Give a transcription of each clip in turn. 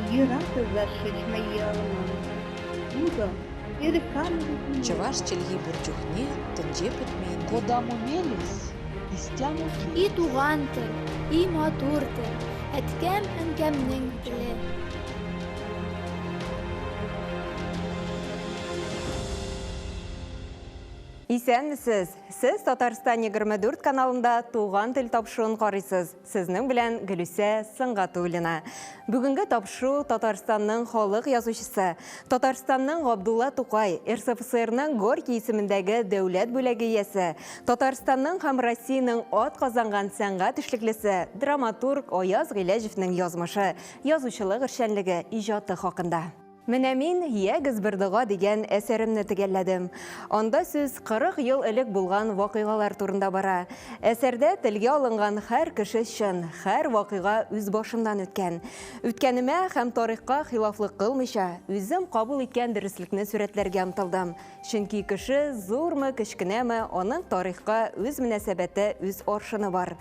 Йыратывашы шмайялынан. Муда, иркан. Чаваш челги бурчухне, тынже путмейн. Кодаму мелис, истяму И туган тел, и матур тел, әткәм әнкәмнең теле. Исәнмесез, сіз Татарстан 24 каналында туған тел тапшыруын қарайсыз. Сезнең белән Гөлүсә Сыңгатуллина. Бүгінгі тапшу Татарстанның халық язучысы, Татарстанның Габдулла Тукай, РСФСРның Горький исемендәге дәүләт бүләге иясе, Татарстанның һәм Россиянең ат казанган сәнгать эшлеклесе, драматург Аяз Гыйләҗевнең язмышы, язучылык эшчәнлеге, иҗаты хакында. Менә мин «Ягыз бирдыга» дигән әсәремне төгәлләдем. Анда сүз 40 ел элек булган вакыйгалар турында бара. Әсәрдә телгә алынган һәр кеше өчен, һәр вакыйга үз башымнан үткән. Үткәнемә һәм тарихка хилафлык кылмыйча, үзем кабул иткән дөреслекне сурәтләргә омтылдым. Чөнки кеше зурмы, кечкенәме, аның тарихка үз мөнәсәбәте, үз аршыны бар.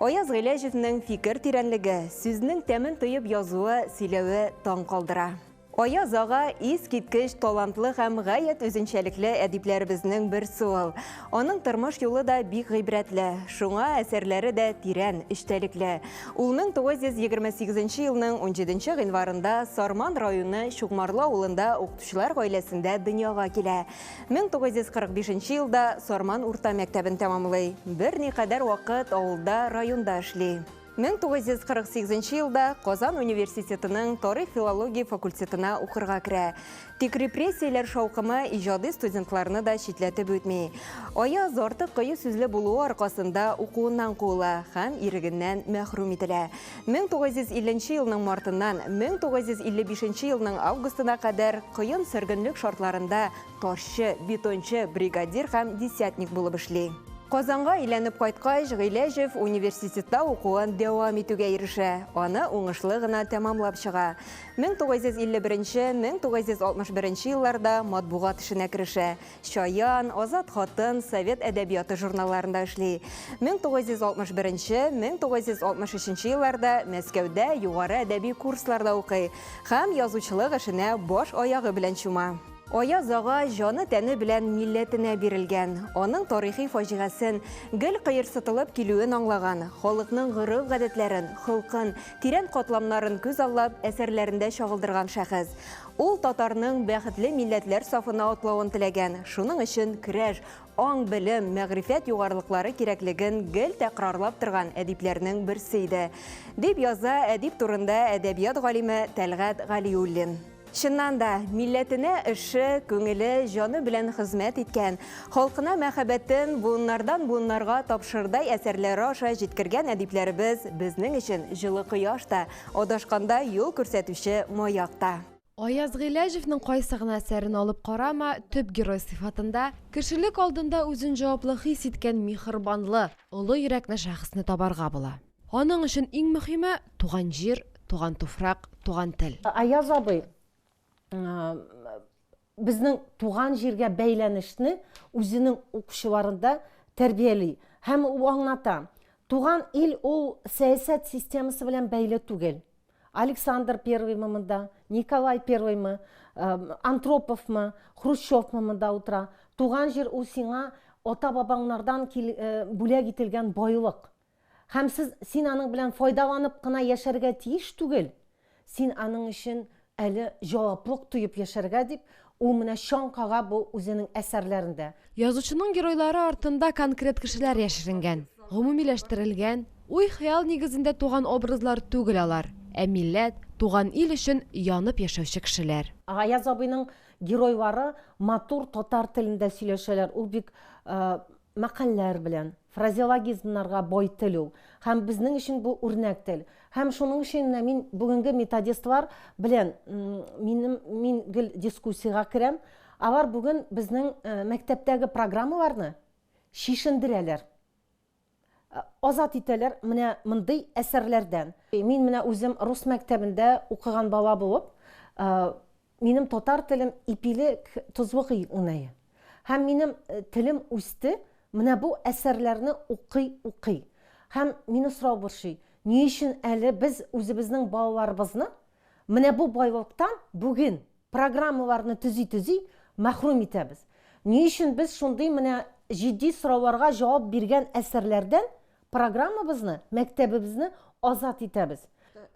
Аяз Гыйләҗевнең фикер тирәнлеге, сүзнең тәмен тоеп язуы, сөйләве таң калдыра. Аяз ага искиткеч, талантлы һәм гаять үзенчәлекле әдипләребезнең берсе ул. Аның тормыш юлы да бик гыйбрәтле, шуңа әсәрләре дә тирән, эчтәлекле. Ул 1928 елның 17 гыйнварында Сарман районы Чукмарлы авылында укытучылар гаиләсендә дөньяга килә. 1945 елда Сарман урта мәктәбен тәмамлый. Берникадәр вакыт авылда, районда эшли. 1948 елда Казан университетының тарих-филология факультетына укырга керә. Тик репрессияләр шаукымы иҗади студентларны да читләтеп үтми. Аяз артык кыю сүзле булуы аркасында укуыннан куыла һәм ирегеннән мәхрүм ителә. 1950 елның мартыннан 1955 елның августына кадәр кыен сөргенлек шартларында ташчы, бетончы, бригадир һәм десятник булып эшли. Казанга әйләнеп кайткач, Гыйләҗев университетта укуын дәвам итүгә ирешә. Аны уңышлы гына тәмамлап чыга. 1951-1961 елларда матбугат эшенә керешә. Шаян, Азат хатын, Совет әдәбияты журналларында эшли. 1961-1963 елларда Мәскәүдә югары әдәби курсларда укый һәм язучылык эшенә баш аягы белән чума. Аяз ага жаны тәне белән милләтенә бирелгән. Аның тарихи фаҗигасын, гел кыерсытылып килүен аңлаган, халыкның горыф-гадәтләрен, холкын, тирән катламнарын күз аллап әсәрләрендә чагылдырган шәхес. Ул татарның бәхетле милләтләр сафына атлавын теләгән. Шуның өчен көрәш, аң белем, мәгърифәт югарлыклары кирәклеген гел тәкрарлап торган әдипләрнең берсе иде. Дип яза әдип турында әдәбият галиме Тәлгать Галиуллин. Чыннан да, милләтенә эше, күңеле, жаны белән хезмәт иткән, халкына мәхәббәтен буыннарга тапшырдай әсәрләре аша җиткергән әдипләребез безнең өчен җылы кояш та, адашканда юл күрсәтүче маяк та. Аяз Гыйләҗевнең кайсы гына әсәрен алып карама, төп герой сыйфатында кешелек алдында үзен җаваплы хис иткән миһербанлы, олы йөрәкле шәхесне табарга була. Аның өчен иң мөһиме туган җир, туган туфрак, туган тел. Аяз абый, безнең туган җиргә бәйләнешне үзенең укучыларында тәрбияли һәм ул аңлата. Туган ил ул сәясәт системасы белән бәйле түгел. Александр I мында, Николай I, Антроповмы, Хрущевмы мында утыра. Туган җир ул сиңа ата-бабаңнардан бүләк ителгән байлык. Һәм син аның белән файдаланып кына яшәргә тиеш түгел. Син аның өчен әле җаваплык тоеп яшәргә дип, ул менә чаңкага бу үзенең әсәрләрендә. Язучының геройлары артында конкрет кешеләр яшеренгән, гомумиләштерелгән, уй-хыял нигезендә туган образлар түгел алар, ә милләт, туган ил өчен янып яшәүче кешеләр. Аяз абыйның геройлары матур татар телендә сөйләшәләр. Ул бик мәкальләр белән, фразеологизмнарга бай тел ул. Һәм безнең өчен бу үрнәк тел. Һәм шуның өчен мин бүгенге методистлар белән мин гел дискуссиягә керәм. Алар бүген безнең мәктәптәге программаларны шишендерәләр. Азат итәләр менә мондый әсәрләрдән. Мин менә үзем рус мәктәбендә укыган бала булып, минем татар телем ипилек тузлыгы уңае. Һәм минем телем үсте, менә бу әсәрләрне укый. Һәм мине сорау борчый, ни өчен әле без үзебезнең балаларыбызны Менә бу байлыктан бүген программаларны төзи мәхрүм итәбез. Ни өчен без шундый менә җитди сорауларга җавап биргән әсәрләрдән программабызны, мәктәбебезне азат итәбез.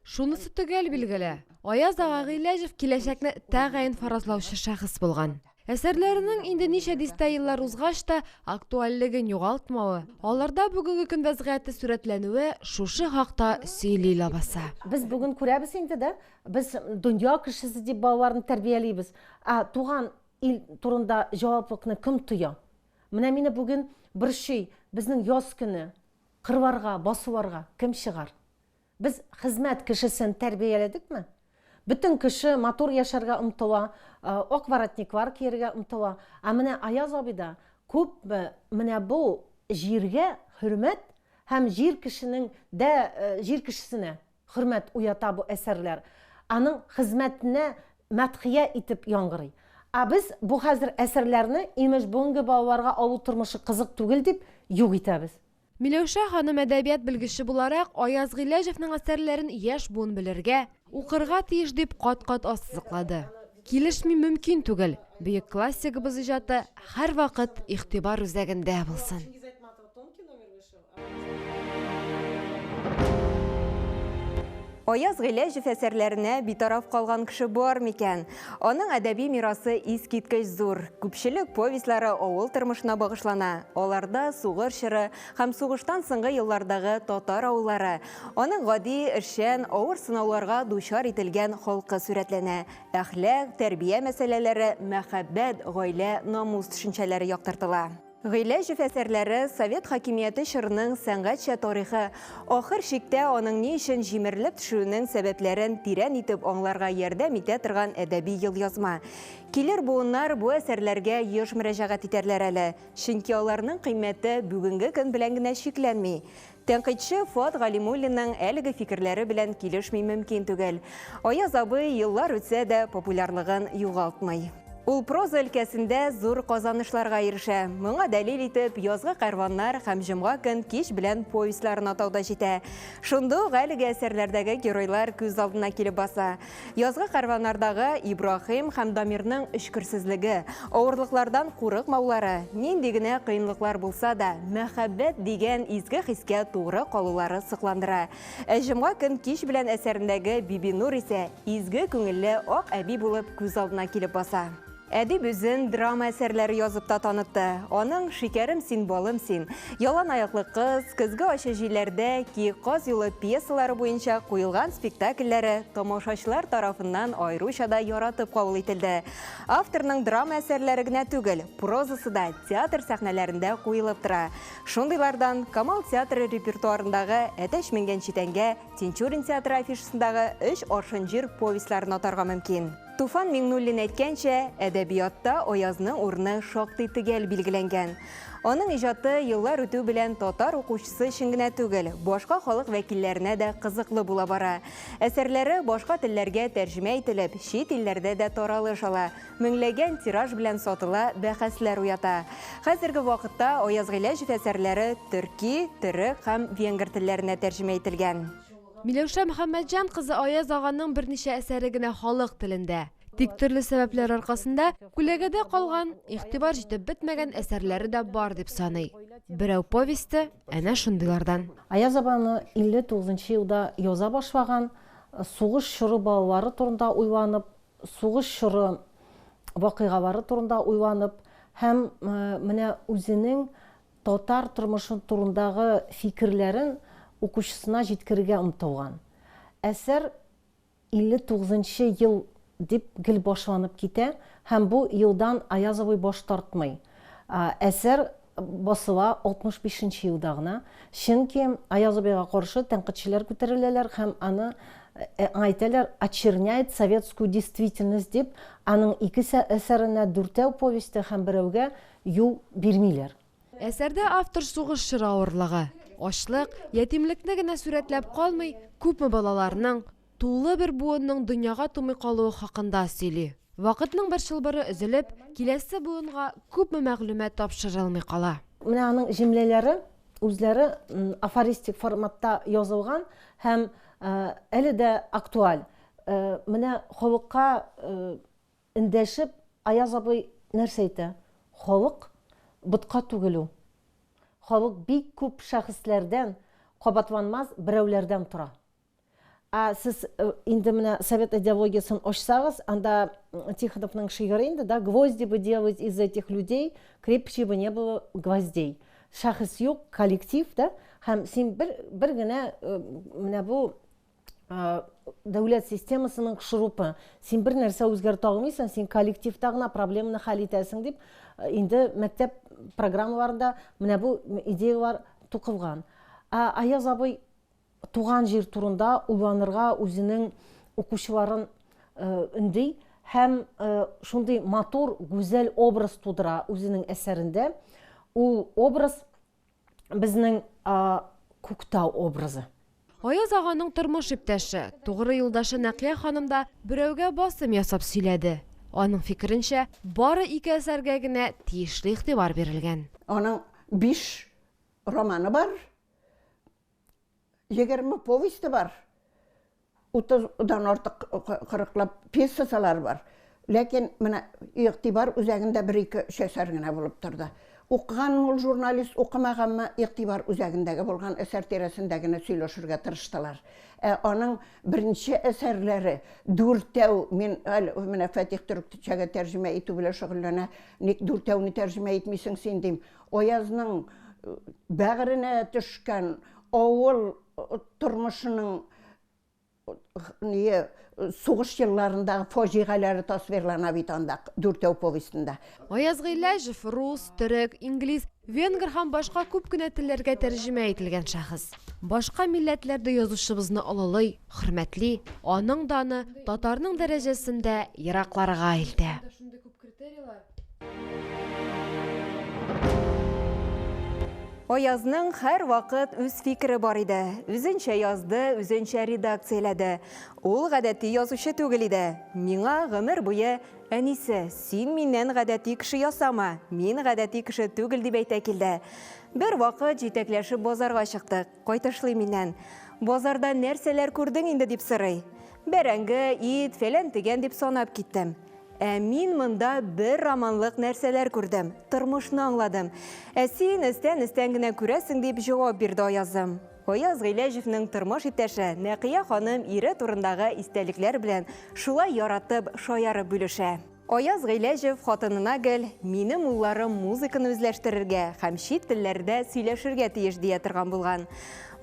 Шунысы төгәл билгеле. Аяз ага Гыйләҗев киләчәкне тәгаен фаразлаучы шәхес булган. Әсәрләренең инде ничә дистә еллар узгач та актуальлеген югалтмавы, аларда бүгенге көн вәзгыяте сурәтләнүе шушы хакта сөйли лабаса. Без бүген күрәбез инде дә, без дөнья кешесе дип балаларны тәрбиялибез. Туган ил турында җаваплыкны кем тоя? Менә мине бүген борчый, безнең яз көне кырларга, басуларга кем чыгар? Biz хезмәт кешесен тәрбияләдекме? Бүтән кеше матур яшәргә омтыла, ак воротниклар кияргә омтыла. Менә Аяз абыйда күп менә бу җиргә хөрмәт һәм җир кешесенә хөрмәт уята бу әсәрләр. Аның хезмәтенә мәдхия итеп яңгырый. Без бу хәзер әсәрләрне имеш бүгенге балаларга алу тормышы кызык түгел дип юк итәбез. Миләүшә ханым әдәбият белгече буларак Аяз Гыйләҗевнең әсәрләрен яшь буын белергә, укырга тиеш дип кат-кат ассызыклады. Килешми мөмкин түгел. Бөек классигыбыз иҗаты һәр вакыт игътибар үзәгендә булсын. Аяз Гыйләҗев әсәрләренә битараф калган кеше бар микән? Аның әдәби мирасы искиткеч зур. Күпчелек повестлары авыл тормышына багышлана. Аларда сугыш чоры һәм сугыштан соңгы еллардагы татар авыллары, аның гади эшчән, авыр сынауларга дучар ителгән халкы сурәтләнә. Әхлак, тәрбия мәсьәләләре, мәхәббәт, гаилә, намус төшенчәләре яктыртыла. Гыйләҗев әсәрләре Совет хакимияте чорының сәнгатьчә тарихы, ахыр чиктә аның ни өчен җимерелеп төшүенең сәбәпләрен тирән итеп аңларга ярдәм итә торган әдәби елъязма. Килер буыннар бу әсәрләргә еш мөрәҗәгать итәрләр әле, чөнки аларның кыйммәте бүгенге көн белән генә шикләнми. Тәнкыйтьче Фуат Галимуллинның әлеге фикерләре белән килешми мөмкин түгел. Аяз абый еллар үтсә дә популярлыгын югалтмый. Ул проза өлкәсендә зур казанышларга ирешә. Моңа дәлил итеп язгы кәрваннар һәм җомга көн кич белән повестларын атауда җитә. Шунда ук әлеге әсәрләрдәге геройлар күз алдына килеп баса. Язгы кәрваннардагы Ибраһим һәм Дамирның өчкерсезлеге, авырлыклардан курыкмаулары, нинди генә кыенлыклар булса да, мәхәббәт дигән изге хискә тугры калулары сыкландыра. Җомга көн кич белән әсәрендәге Бибинур исә изге күңелле ак әби булып күз алдына килеп баса. Әдип үзен драма әсәрләре язып та танытты. Аның «Шикәрем син, балым син», «Ялан аяклы кыз», «Көзге ачы җилләрдә», «Ки каз юлы» пьесалары буенча куелган спектакльләре тамашачылар тарафыннан айруча да яратып кабул ителде. Авторның драма әсәрләре генә түгел, прозасы да театр сәхнәләрендә куелып тора. Шундыйлардан Камал театры репертуарындагы «Әтәч менгән читәнгә», Тинчурин театры афишасындагы «Өч аршын җир» повестларын атарга мөмкин. Туфан Миңнуллин әйткәнчә, әдәбиятта Аязның урыны шактый төгәл билгеләнгән. Аның иҗаты еллар үтү белән татар укучысы өчен генә түгел, башка халык вәкилләренә дә кызыклы була бара. Әсәрләре башка телләргә тәрҗемә ителеп, чит илләрдә дә таралыш ала. Меңләгән тираж белән сатыла, бәхәсләр уята. Хәзерге вакытта Аяз Гыйләҗев әсәрләре төрки, төрек һәм венгр телләренә тәрҗемә ителгән. Миләүшә Мөхәммәтҗан кызы Аяз аганың берничә әсәре генә халык телендә. Тик төрле сәбәпләр аркасында күләгәдә калган, игътибар җитеп бетмәгән әсәрләре дә бар дип саный. Берәү повесте әнә шундыйлардан. Аяз абаны 59 елда яза башлаган, сугыш чоры балалары турында уйланып, сугыш чоры вакыйгалары турында уйланып, һәм менә үзенең татар тормышы турындагы фикерләрен укучысына җиткерергә омтылган. Әсәр 59 ел дип гел башланып китә, һәм бу елдан Аяз абый баш тартмый. Әсәр басыла 65 елда гына, чөнки Аяз абыйга каршы тәнкыйтьчеләр күтәреләләр һәм аны әйтәләр, очерняет советскую действительность дип, аның ике әсәренә 4 повесте һәм берәүгә юл бирмиләр. Әсәрдә автор сугыш чоры авырлыгы, ачлык, ятимлекне генә сурәтләп калмый, күпме балаларның, тулы бер буынның дөньяга тумый калуы хакында сөйли. Вакытның бер чылбыры өзелеп, киләсе буынга күпме мәгълүмат тапшырылмый кала. Менә аның җөмләләре үзләре афористик форматта язылган һәм әле дә актуаль. Менә халыкка эндәшеп, Аяз абый нәрсә әйтә? Халык ботка түгел ул. Халык бик күп шәхесләрдән, кабатланмас берәүләрдән тора. Сез инде менә совет идеологиясын ачсагыз, анда Тихоновның шигыре инде, да, гвозди бы делать из этих людей, крепче бы не было гвоздей. Шәхес юк, коллектив, да, һәм син бер генә менә бу дәүләт системасының шурупы. Син бер нәрсә үзгәртә алмыйсың, син коллективта гына проблеманы хәл итәсең дип, инде мәктәп программаларында менә бу идеялар тукылган. Аяз абый туган җир турында уйланырга үзенең укучыларын өндий һәм шундый матур, гүзәл образ тудыра үзенең әсәрендә. Ул образ безнең Күктау образы. Аяз аганың тормыш иптәше, тугры юлдашы Нәкия ханым да берәүгә басым ясап сөйләде. Аның фикеренчә, бары 2 әсәргә генә тиешле игътибар бирелгән. Аның 5 романы бар, 20 повесті бар, 30-дан артык 40-лап пьесалар бар. Ләкин менә игътибар үзәгендә 1-2 әсәр генә булып торды. Укыган ул журналист укымаганмы, игътибар үзәгендәге булган әсәр тирәсендәгене сөйләшергә тырыштылар. Аның беренче әсәрләре 4 мен менә Фатих төрекчәгә тәрҗемә итү белән шөгыльләнә. Ник 4-не тәрҗемә итмисең син дим. Аязның бәгыренә төшкән авыл тормышының сугыш елларындагы фаҗигаләре тасвирлана бит анда 4 повестендә. Аяз Гыйләҗев рус, төрек, инглиз, венгр һәм башка күп кенә телләргә тәрҗемә ителгән шәхес. Башка милләтләрдә язучыбызны олылый, хөрмәтли, аның даны татарның дәрәҗәсендә еракларга илтә. Аязның һәр вакыт үз фикере бар иде. Үзенчә язды, үзенчә редакцияләде. Ул гадәти язучы түгел иде. Миңа гомер буе әнисе, син миннән гадәти кеше ясама, мин гадәти кеше түгел дип әйтә килде. Бер вакыт җитәкләшеп базарга чыктык. Кайтышлый миннән. Базарда нәрсәләр күрдең инде дип сорый. Бәрәңге, ит, фәлән тигән дип санап киттем. Мин монда бер романлык нәрсәләр күрдем, тормышны аңладым. Син өстән генә күрәсең дип җавап бирде Аязым. Аяз Гыйләҗевнең тормыш иптәше Нәкия ханым ире турындагы истәлекләр белән шулай яратып, шаярып бүлешә. Аяз Гыйләҗев хатынына гел минем улларым музыканы үзләштерергә һәм чит телләрдә сөйләшергә тиеш дия торган булган.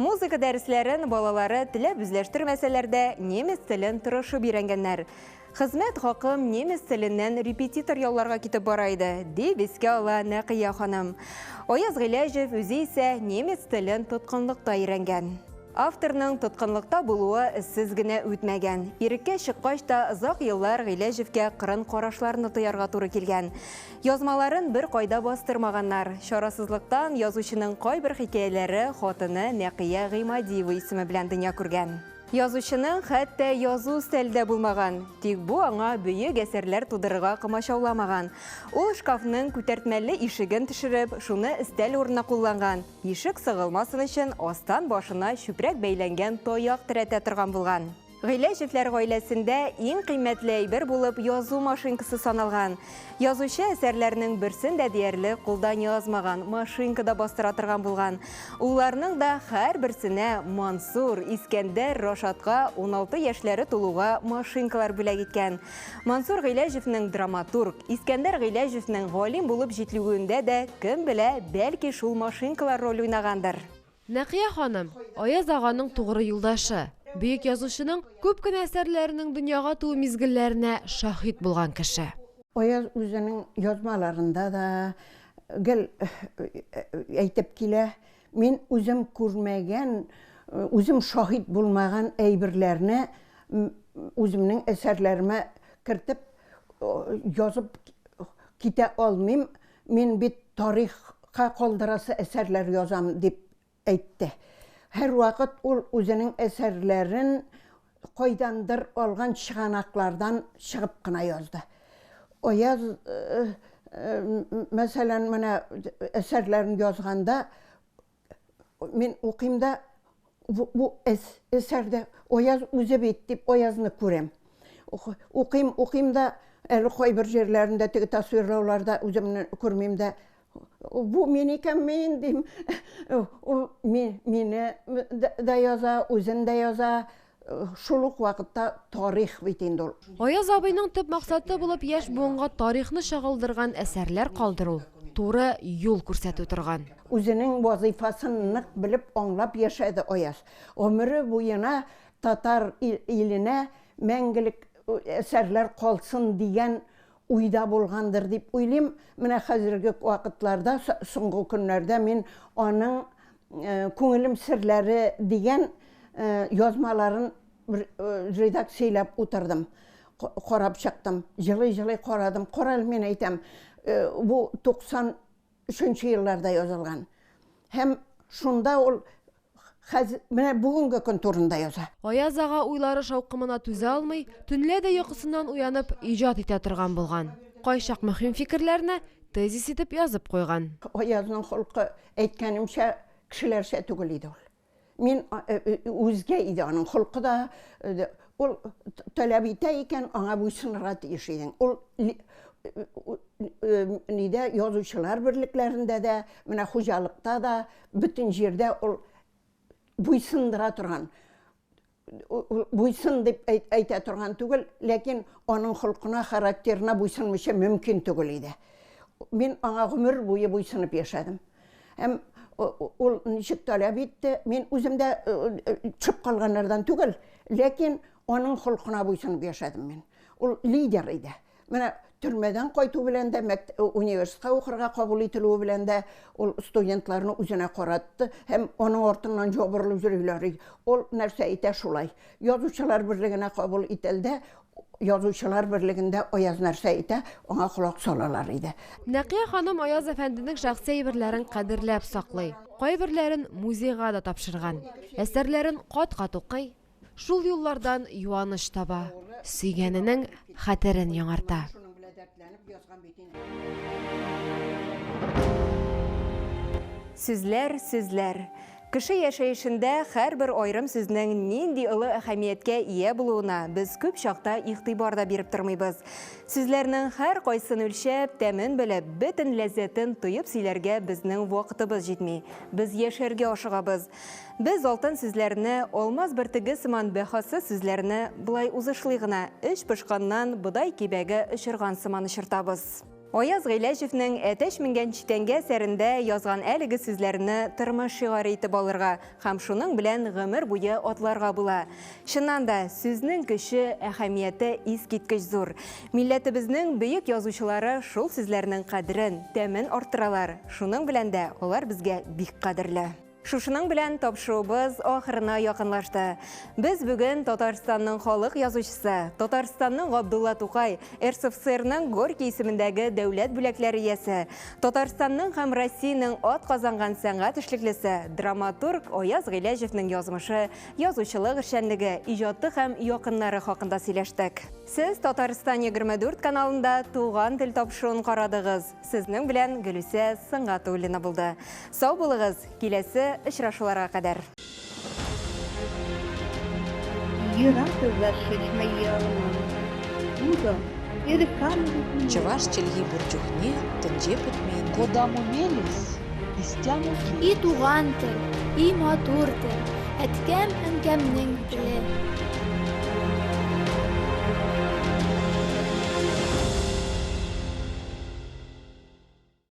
Музыка дәресләрен балалары теләп үзләштермәсәләр дә немец телен тырышып өйрәнгәннәр. Хезмәт хакым немец теленнән репетитор ялларга китеп бара иде, дип искә ала Нәкия ханым. Аяз Гыйләҗев үзе исә немец телен тоткынлыкта өйрәнгән. Авторның тоткынлыкта булуы сез генә үтмәгән. Иреккә чыккач та озак еллар Гыйләҗевкә кырын карашларны тоярга туры килгән. Язмаларын бер кайда бастырмаганнар. Шарасызлыктан язучының кайбер хикәяләре хатыны Нәкия Гыймадиева исеме белән дөнья күргән. Язучының хәтта язу стәлдә булмаган, тик бу аңа бөек әсәрләр тудырырга комачауламаган. Ул шкафның күтәртмәле ишеген төшереп, шуны өстәл урынына кулланган. Ишек сыгылмасын өчен астан башына чүпрәк бәйләнгән таяк терәтә торган булган. Гыйләҗевләр гаиләсендә иң кыйммәтле әйбер булып язу машинкасы саналган. Язучы әсәрләрнең берсен дә диярле кулдан язмаган, машинкада бастыра торган булган. Улларның да һәр берсенә Мансур, Искәндәр, Рашатка 16 яшьләре тулуга машинкалар бүләк иткән. Мансур Гыйләҗевнең драматург, Искәндәр Гыйләҗевнең галим булып җитлегүендә дә кем белә, бәлки шул машинкалар роль уйнагандыр. Нәкия ханым, Аяз аганың тугры юлдашы. Бөек язучының күп кенә әсәрләренең дөньяга туу мизгелләренә шаһит булган кеше. Аяз үзенең язмаларында да гел әйтеп килә, мин үзем күрмәгән, үзем шаһит булмаган әйберләрне үземнең әсәрләремә кертеп язып китә алмыйм, мин бит тарихка калдырасы әсәрләр язам дип әйтте. Һәр вакыт ул үзенең әсәрләрен кайдандыр алган чыганаклардан чыгып кына язды. Аяз мәсәлән менә әсәрләрен язганда мин укыйм да бу әсәрдә Аяз үзе бит дип Аязны күрәм. Укыйм да, әлі қойбір жерлерінде теге тасвирлауларда өзімні көрмейм да, bu meniken men deyim, meni da yaza, özün de yaza, шулук вакытта тарих бит инде ул. Аяз абыйның төп максаты булып яшь буынга тарихны шагылдырган әсәрләр калдыру, туры юл күрсәтү торган. Үзенең вазифасын нык белеп аңлап яшәде Аяз. Өмере буена татар иленә мәңгелек әсәрләр калсын дигән уйда булгандыр дип уйлыйм. Менә хәзерге вакытларда, соңгы көннәрдә мин аның күңелем серләре дигән язмаларын редакциялап утырдым. Карап чыктым. Җылый карадым. Карал мен әйтәм, бу 93 елларда язылган. Һәм шунда ул менә бүгенге көн турында яза. Аяз ага уйлары шаукымына түзә алмый, төнлә дә йокысыннан уянып иҗат итә торган булган. Кайчак мөһим фикерләрне тезис итеп язып куйган. Аязның холкы әйткәнемчә кешеләрчә түгел иде ул. Мин үзгә иде аның холкы да, ул таләп итә икән, аңа буйсынырга тиеш идең. Ул нидә язучылар берлекләрендә дә, менә хуҗалыкта да, бөтен җирдә ул буйсындыра торган. Буйсын дип әйтә торган түгел, ләкин аның холкына, характерына буйсынмыйча мөмкин түгел иде. Мин аңа гомер буе буйсынып яшәдем. Һәм ул ничек таләп итте, мин үземдә чыгып калганнардан түгел, ләкин аның холкына буйсынып яшәдем мин. Ул лидер иде. Менә төрмәдән кайту белән дә, университетка укырга кабул ителүе белән дә ул студентларны үзенә каратты һәм аның артыннан җабырлы йөриләр. Ул нәрсә әйтә шулай. Язучылар берлегенә кабул ителде, язучылар берлегендә Аяз нәрсә әйтә, аңа колак салалар иде. Нәкия ханым Аяз әфәнденең шәхси әйберләрен кадерләп саклый. Кайберләрен музейга да тапшырган. Әсәрләрен кат-кат укый. Шул юллардан юаныч таба. Сөйгәненең хәтерен яңарта. Сүзләр. Кеше яшәешендә һәрбер айрым сүзнең нинди олы әһәмияткә ия булуына без күп чакта игътибар да биреп тормыйбыз. Сүзләрнең һәр кайсын үлчәп, тәмен белеп, бөтен ләззәтен тоеп сөйләргә безнең вакытыбыз җитми. Без яшәргә ашыгабыз. Без алтын сүзләрне, алмаз бөртеге сыман бәһасыз сүзләрне булай узышлый гына эш пышканнан бодай кибәгә очырган сыман очыртабыз. Аяз Гыйләҗевнең әтәч менгән читәнгә сәрендә язган әлеге сүзләрне тормыш шигары итеп алырга һәм шуның белән гомер буе атларга була. Чыннан да сүзнең көче, әһәмияте искиткеч зур. Милләтебезнең бөек язучылары шул сүзләрнең кадерен, тәмен арттыралар. Шуның белән дә алар безгә бик кадерле. Шушының белән тапшыруыбыз ахырына якынлашты. Без бүген Татарстанның халык язучысы, Татарстанның Габдулла Тукай, РСФСРның Горький исемендәге дәүләт бүләкләре иясе, Татарстанның һәм Россиянең ат казанган сәнгать эшлеклесе, драматург Аяз Гыйләҗевнең язмышы, язучылык эшчәнлеге, иҗаты һәм якыннары хакында сөйләштек. Сез Татарстан 24 каналында туган тел тапшыруын карадыгыз. Сезнең белән Гөлүсә Сыңгатуллина булды. Сау булыгыз, киләсе очрашуларга кадәр. Чуваш челги бурчухне тынже путмейін. Кодам умелись, истяну И туган тел, и матур тел, әткәм әнкәмнең теле.